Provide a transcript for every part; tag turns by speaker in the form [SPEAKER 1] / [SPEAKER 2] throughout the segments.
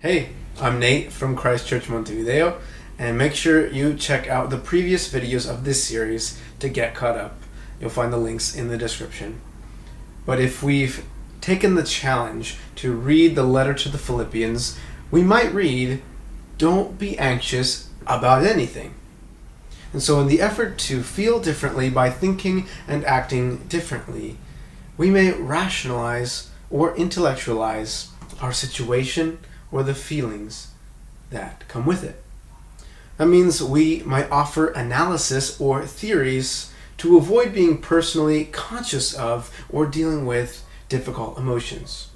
[SPEAKER 1] Hey, I'm Nate from Christ Church Montevideo, and make sure you check out the previous videos of this series to get caught up. You'll find the links in the description. But if we've taken the challenge to read the letter to the Philippians, we might read, "Don't be anxious about anything." And so in the effort to feel differently by thinking and acting differently, we may rationalize or intellectualize our situation or the feelings that come with it. That means we might offer analysis or theories to avoid being personally conscious of or dealing with difficult emotions.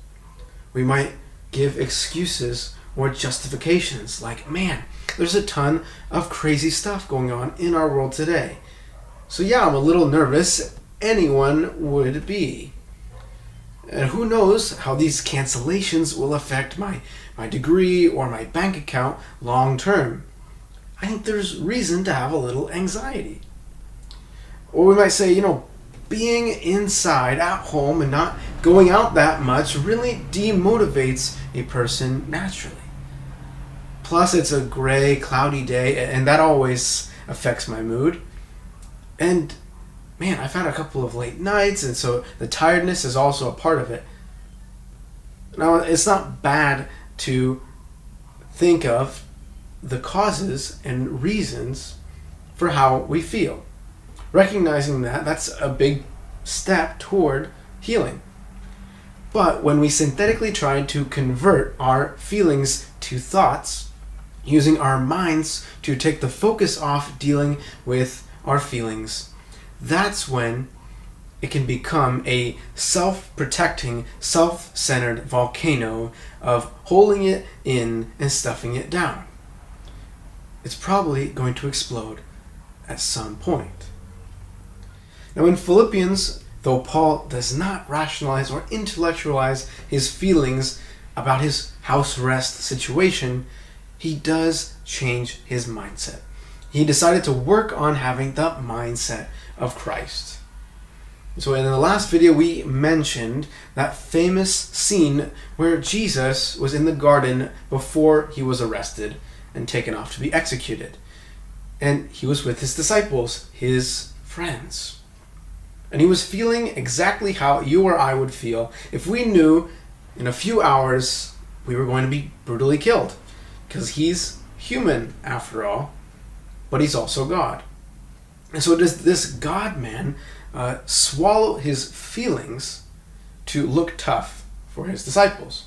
[SPEAKER 1] We might give excuses or justifications like, man, there's a ton of crazy stuff going on in our world today. So yeah, I'm a little nervous. Anyone would be. And who knows how these cancellations will affect my degree or my bank account long term. I think there's reason to have a little anxiety. Or we might say, being inside at home and not going out that much really demotivates a person naturally. Plus, it's a gray, cloudy day, and that always affects my mood. And man, I've had a couple of late nights, and so the tiredness is also a part of it. Now, it's not bad to think of the causes and reasons for how we feel. Recognizing that's a big step toward healing. But when we synthetically try to convert our feelings to thoughts, using our minds to take the focus off dealing with our feelings, that's when it can become a self-protecting, self-centered volcano of holding it in and stuffing it down. It's probably going to explode at some point. Now in Philippians, though Paul does not rationalize or intellectualize his feelings about his house arrest situation, he does change his mindset. He decided to work on having the mindset of Christ. So in the last video, we mentioned that famous scene where Jesus was in the garden before he was arrested and taken off to be executed. And he was with his disciples, his friends. And he was feeling exactly how you or I would feel if we knew in a few hours we were going to be brutally killed. Because he's human, after all, but he's also God. And so does this God-man swallow his feelings to look tough for his disciples.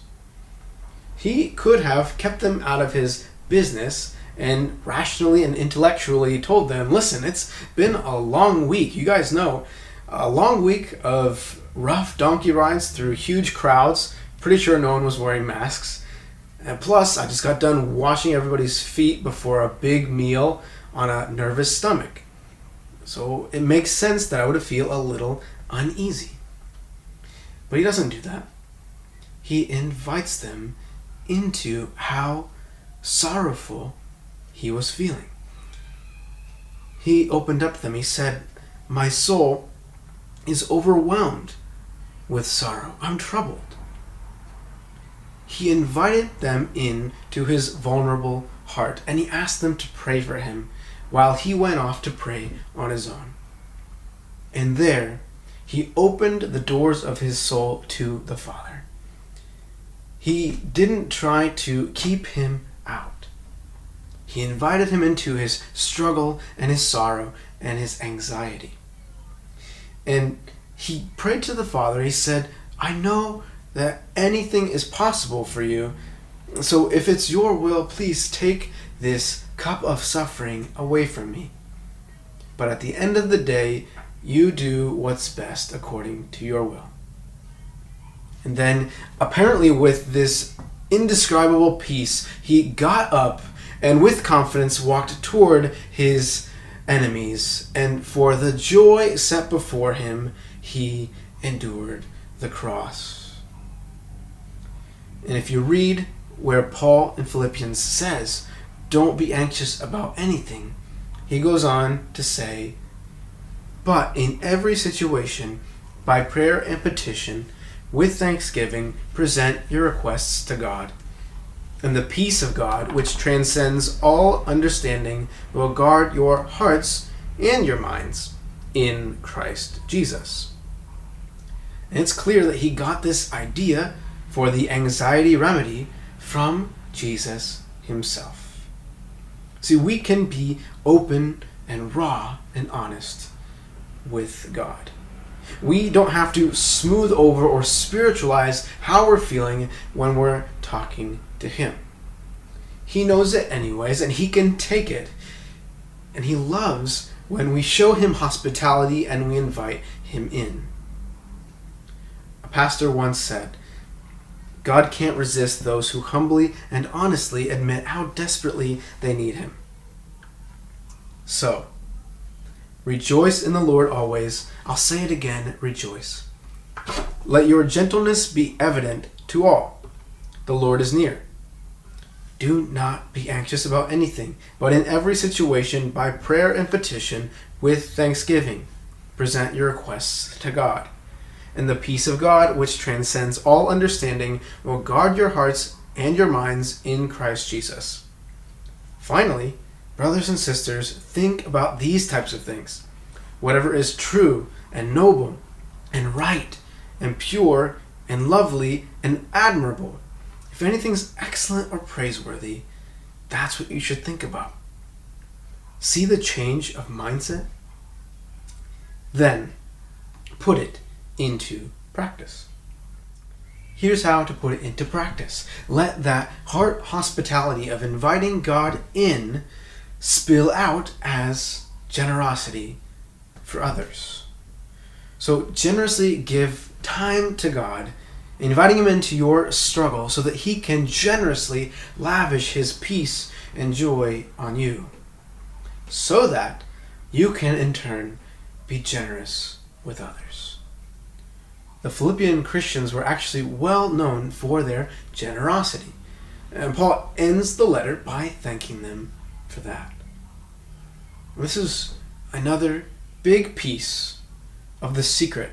[SPEAKER 1] He could have kept them out of his business and rationally and intellectually told them, listen, it's been a long week. You guys know, a long week of rough donkey rides through huge crowds. Pretty sure no one was wearing masks. And plus, I just got done washing everybody's feet before a big meal on a nervous stomach. So it makes sense that I would feel a little uneasy. But he doesn't do that. He invites them into how sorrowful he was feeling. He opened up to them. He said, "My soul is overwhelmed with sorrow. I'm troubled." He invited them in to his vulnerable heart, and he asked them to pray for him while he went off to pray on his own. And there, he opened the doors of his soul to the Father. He didn't try to keep him out. He invited him into his struggle and his sorrow and his anxiety. And he prayed to the Father. He said, "I know that anything is possible for you. So if it's your will, please take this cup of suffering away from me. But at the end of the day, you do what's best according to your will." And then, apparently with this indescribable peace, he got up and with confidence walked toward his enemies. And for the joy set before him, he endured the cross. And if you read where Paul in Philippians says, "Don't be anxious about anything," he goes on to say, "But in every situation, by prayer and petition, with thanksgiving, present your requests to God. And the peace of God, which transcends all understanding, will guard your hearts and your minds in Christ Jesus. And it's clear that he got this idea for the anxiety remedy from Jesus himself. See, we can be open and raw and honest with God. We don't have to smooth over or spiritualize how we're feeling when we're talking to him. He knows it anyways, and he can take it. And he loves when we show him hospitality and we invite him in. A pastor once said, God can't resist those who humbly and honestly admit how desperately they need him. So, rejoice in the Lord always. I'll say it again, rejoice. Let your gentleness be evident to all. The Lord is near. Do not be anxious about anything, but in every situation, by prayer and petition, with thanksgiving, present your requests to God. And the peace of God, which transcends all understanding, will guard your hearts and your minds in Christ Jesus. Finally, brothers and sisters, think about these types of things. Whatever is true and noble and right and pure and lovely and admirable, if anything's excellent or praiseworthy, that's what you should think about. See the change of mindset? Then put it into practice. Here's how to put it into practice. Let that heart hospitality of inviting God in spill out as generosity for others. So generously give time to God, inviting him into your struggle so that he can generously lavish his peace and joy on you, so that you can in turn be generous with others. The Philippian Christians were actually well known for their generosity, and Paul ends the letter by thanking them for that. This is another big piece of the secret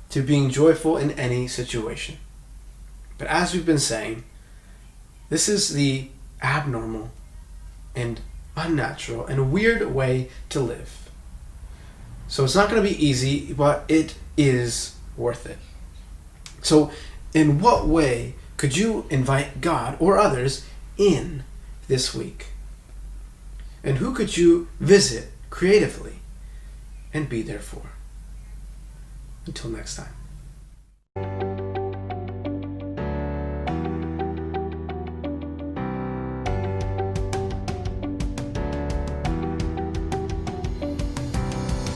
[SPEAKER 1] to being joyful in any situation. But as we've been saying, this is the abnormal and unnatural and weird way to live. So it's not going to be easy, but it is worth it. So in what way could you invite God or others in this week? And who could you visit creatively and be there for? Until next time.